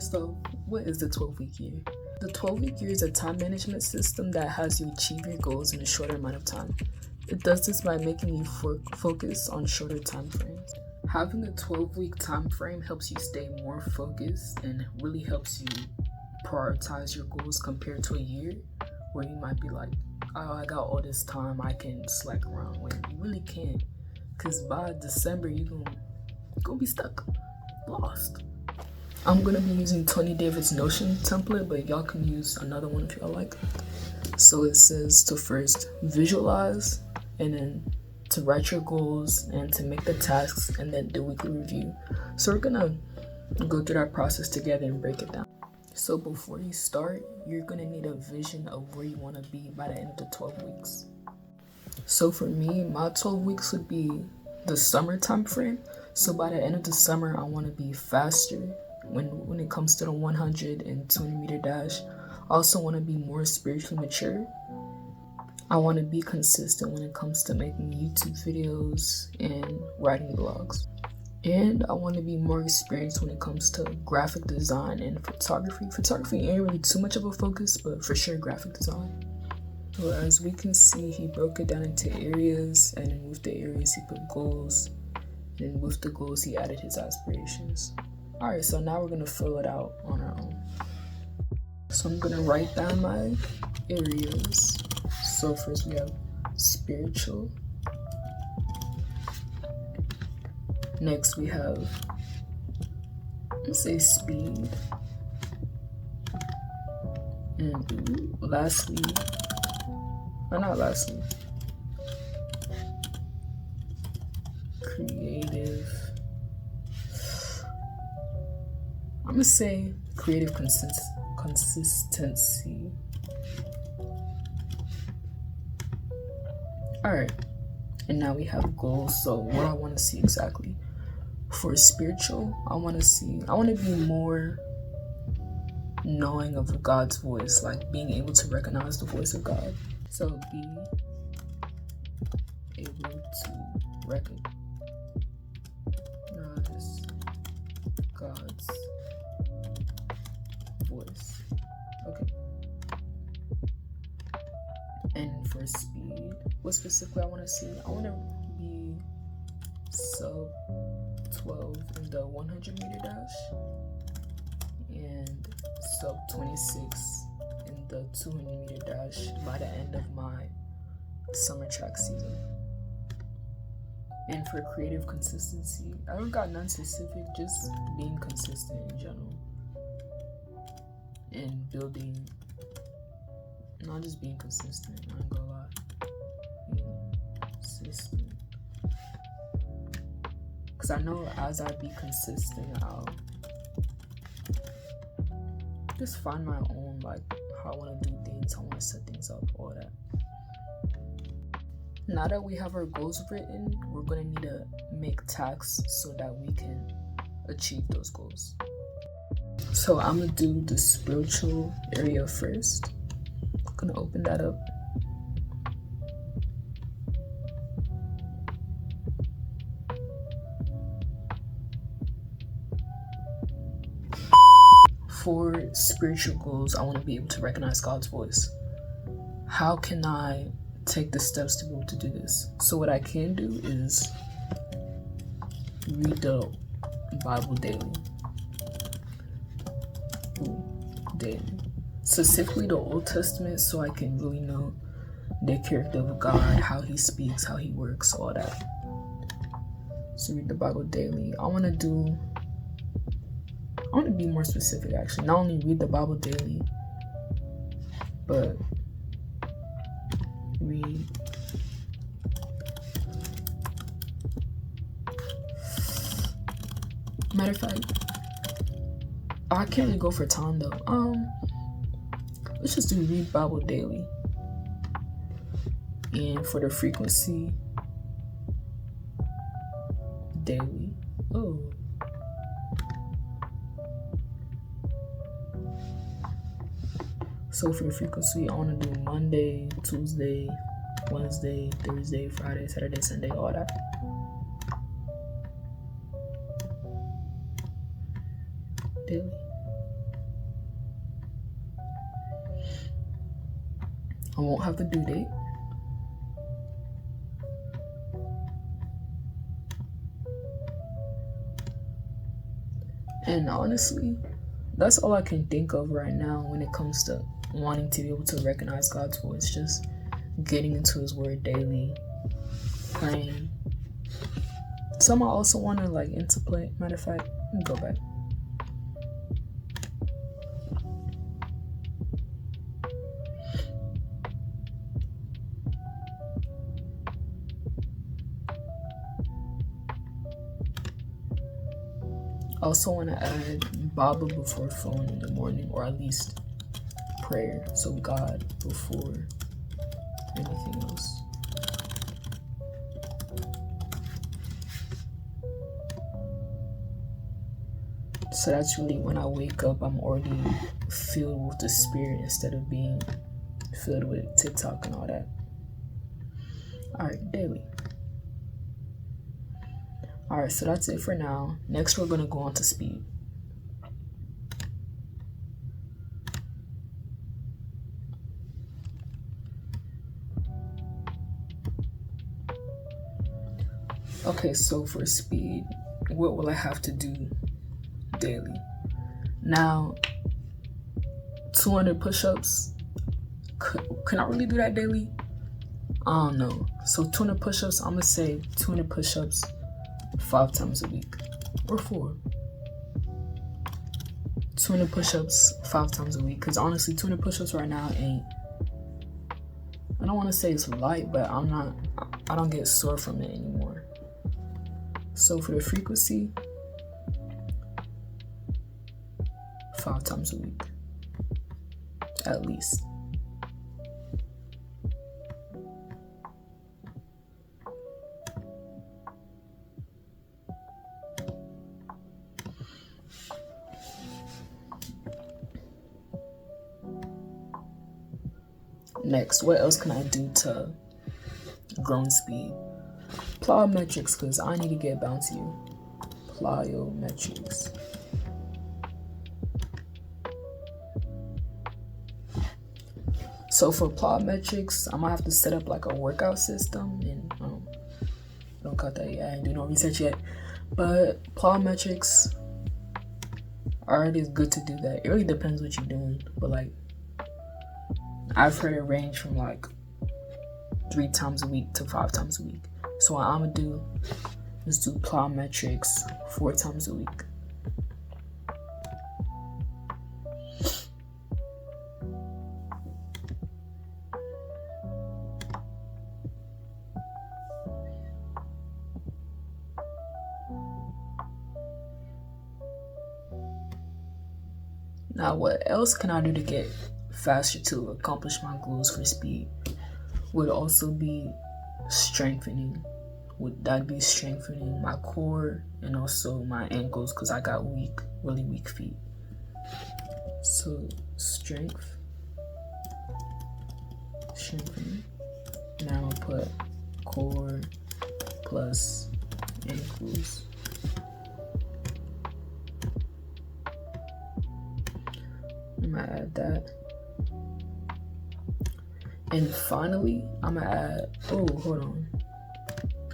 First off, what is the 12-week year? The 12-week year is a time management system that has you achieve your goals in a shorter amount of time. It does this by making you focus on shorter time frames. Having a 12-week time frame helps you stay more focused and really helps you prioritize your goals compared to a year where you might be like, oh, I got all this time, I can slack around, when you really can't, because by December you're gonna be stuck, lost. I'm gonna be using Tony David's Notion template, but y'all can use another one if y'all like. So it says to first visualize, and then to write your goals, and to make the tasks, and then the weekly review. So we're gonna go through that process together and break it down. So before you start, you're gonna need a vision of where you wanna be by the end of the 12 weeks. So for me, my 12 weeks would be the summer time frame. So by the end of the summer, I wanna be faster when it comes to the 120 meter dash. I also wanna be more spiritually mature. I want to be consistent when it comes to making YouTube videos and writing blogs. And I want to be more experienced when it comes to graphic design and photography. Photography ain't really too much of a focus, but for sure graphic design. So as we can see, he broke it down into areas, and then with the areas he put goals, and with the goals he added his aspirations. Alright, so now we're going to fill it out on our own. So I'm going to write down my areas. So first we have spiritual. Next we have, let's say, speed. And lastly, creative. I'm gonna say creative consistency. Alright, and now we have goals. So what I want to see exactly. For spiritual, I want to be more knowing of God's voice, like being able to recognize the voice of God. So be able to recognize God's voice. Okay. And for speed, what specifically I want to see? I want to be sub 12 in the 100 meter dash and sub 26 in the 200 meter dash by the end of my summer track season. And for creative consistency, I don't got none specific, just being consistent in general and building, not just being consistent, I'm not gonna lie, being consistent. Because I know as I be consistent, I'll just find my own, like, how I want to do things, how I want to set things up, all that. Now that we have our goals written, we're going to need to make tasks so that we can achieve those goals. So I'm going to do the spiritual area first. I'm going to open that up. For spiritual goals, I want to be able to recognize God's voice. How can I take the steps to be able to do this? So what I can do is read the Bible daily. Specifically the Old Testament, so I can really know the character of God, how he speaks, how he works, all that. So read the Bible daily. I want to be more specific, actually. Not only read the Bible daily, but read matter of fact, I can't really go for time though. Let's just do read Bible daily. And for the frequency, daily. Oh. So for the frequency, I want to do Monday, Tuesday, Wednesday, Thursday, Friday, Saturday, Sunday, all that. Daily. I won't have the due date. And honestly, that's all I can think of right now when it comes to wanting to be able to recognize God's voice. Just getting into His Word daily, praying. Some I also want to like interplay. Matter of fact, let me go back. I also want to add Baba before phone in the morning, or at least prayer. So God before anything else. So that's really when I wake up, I'm already filled with the Spirit instead of being filled with TikTok and all that. Alright, daily. Alright, so that's it for now. Next, we're going to go on to speed. Okay, so for speed, what will I have to do daily? Now, 200 push-ups, can I really do that daily? I don't know. So 200 push-ups, I'm going to say 200 push-ups 5 times a week, or 4. 200 push-ups 5 times a week, because honestly 200 push-ups right now ain't, I don't want to say it's light, but I don't get sore from it anymore. So for the frequency, 5 times a week at least. Next, what else can I do to grow in speed? Plyometrics, because I need to get bouncier. Plyometrics. So for plyometrics, I'm gonna have to set up like a workout system, and I don't got that yet. I ain't do no research yet. But plyometrics, already is good to do that. It really depends what you're doing, but like I've heard it range from like 3 times a week to 5 times a week. So what I'm gonna do is do plyometrics 4 times a week. Now, what else can I do to get faster to accomplish my goals for speed? Would also be strengthening. Would that be strengthening my core and also my ankles, because I got really weak feet. So strengthening. Now I'm gonna put core plus ankles. I'm gonna add that. And finally, I'm gonna add, hold on.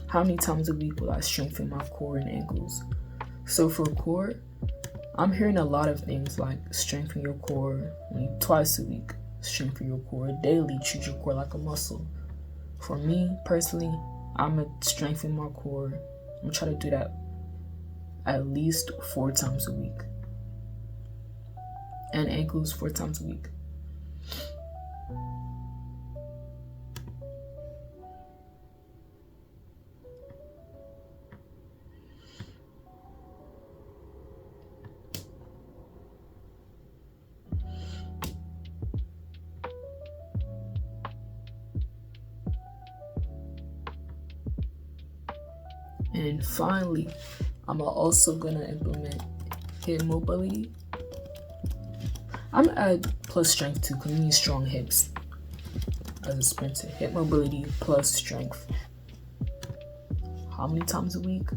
How many times a week will I strengthen my core and ankles? So for core, I'm hearing a lot of things like strengthen your core twice a week, strengthen your core daily, treat your core like a muscle. For me personally, I'm gonna strengthen my core. I'm gonna try to do that at least 4 times a week. And ankles 4 times a week. And finally, I'm also gonna implement hip mobility. I'm gonna add plus strength too, because you need strong hips as a sprinter. Hip mobility plus strength. How many times a week?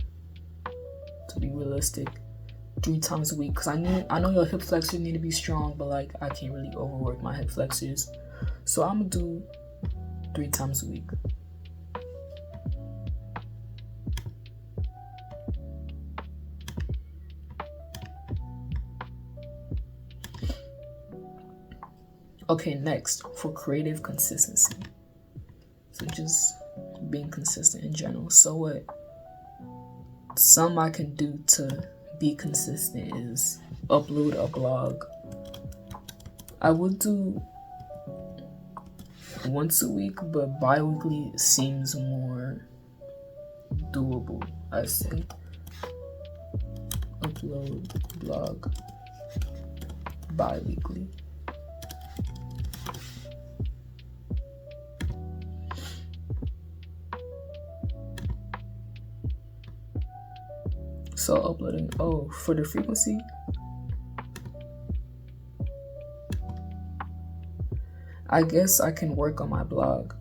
To be realistic, 3 times a week. Because I know your hip flexors need to be strong, but like I can't really overwork my hip flexors. So I'm gonna do 3 times a week. Okay, next, for creative consistency. So just being consistent in general. So what some I can do to be consistent is upload a blog. I would do once a week, but bi-weekly seems more doable, I say. Upload blog bi-weekly. So uploading, for the frequency, I guess I can work on my blog.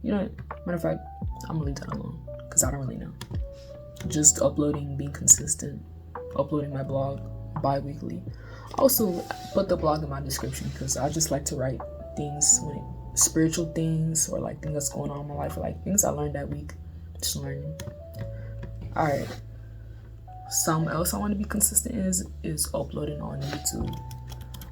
You know, matter of fact, I'm gonna leave that alone because I don't really know. Just uploading, being consistent, uploading my blog bi-weekly. Also, put the blog in my description because I just like to write things, spiritual things, or like things that's going on in my life, or like things I learned that week. Just learning. All right. Something else I want to be consistent is uploading on YouTube.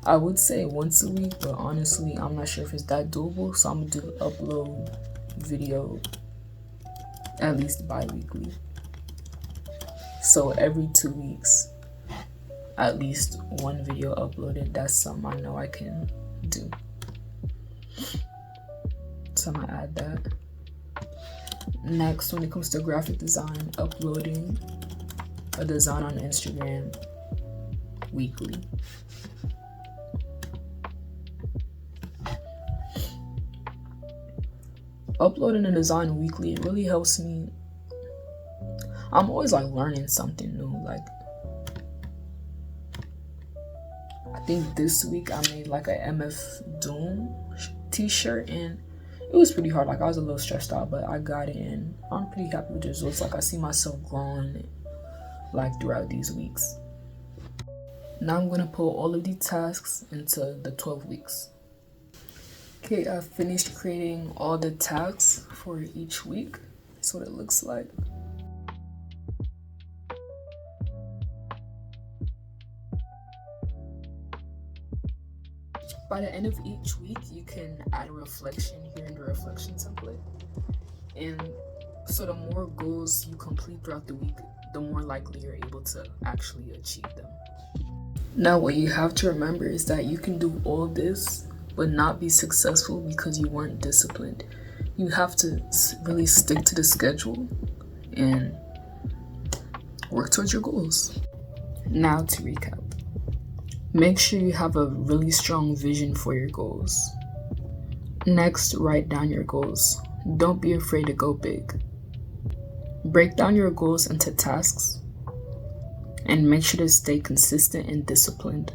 I would say once a week, but honestly, I'm not sure if it's that doable. So I'm gonna upload video at least bi-weekly. So every 2 weeks, at least one video uploaded. That's something I know I can do. So I'm gonna add that. Next, when it comes to graphic design, uploading a design on Instagram weekly. Uploading a design weekly, it really helps me. I'm always like learning something new. Like, I think this week I made like a MF Doom t-shirt, and it was pretty hard. Like, I was a little stressed out, but I got it, and I'm pretty happy with the results. Like, I see myself growing like throughout these weeks. Now I'm gonna put all of these tasks into the 12 weeks. Okay, I finished creating all the tasks for each week. That's what it looks like. By the end of each week, you can add a reflection here in the reflection template. And so the more goals you complete throughout the week, the more likely you're able to actually achieve them. Now, what you have to remember is that you can do all this but not be successful because you weren't disciplined. You have to really stick to the schedule and work towards your goals. Now to recap. Make sure you have a really strong vision for your goals. Next, write down your goals. Don't be afraid to go big. Break down your goals into tasks and make sure to stay consistent and disciplined.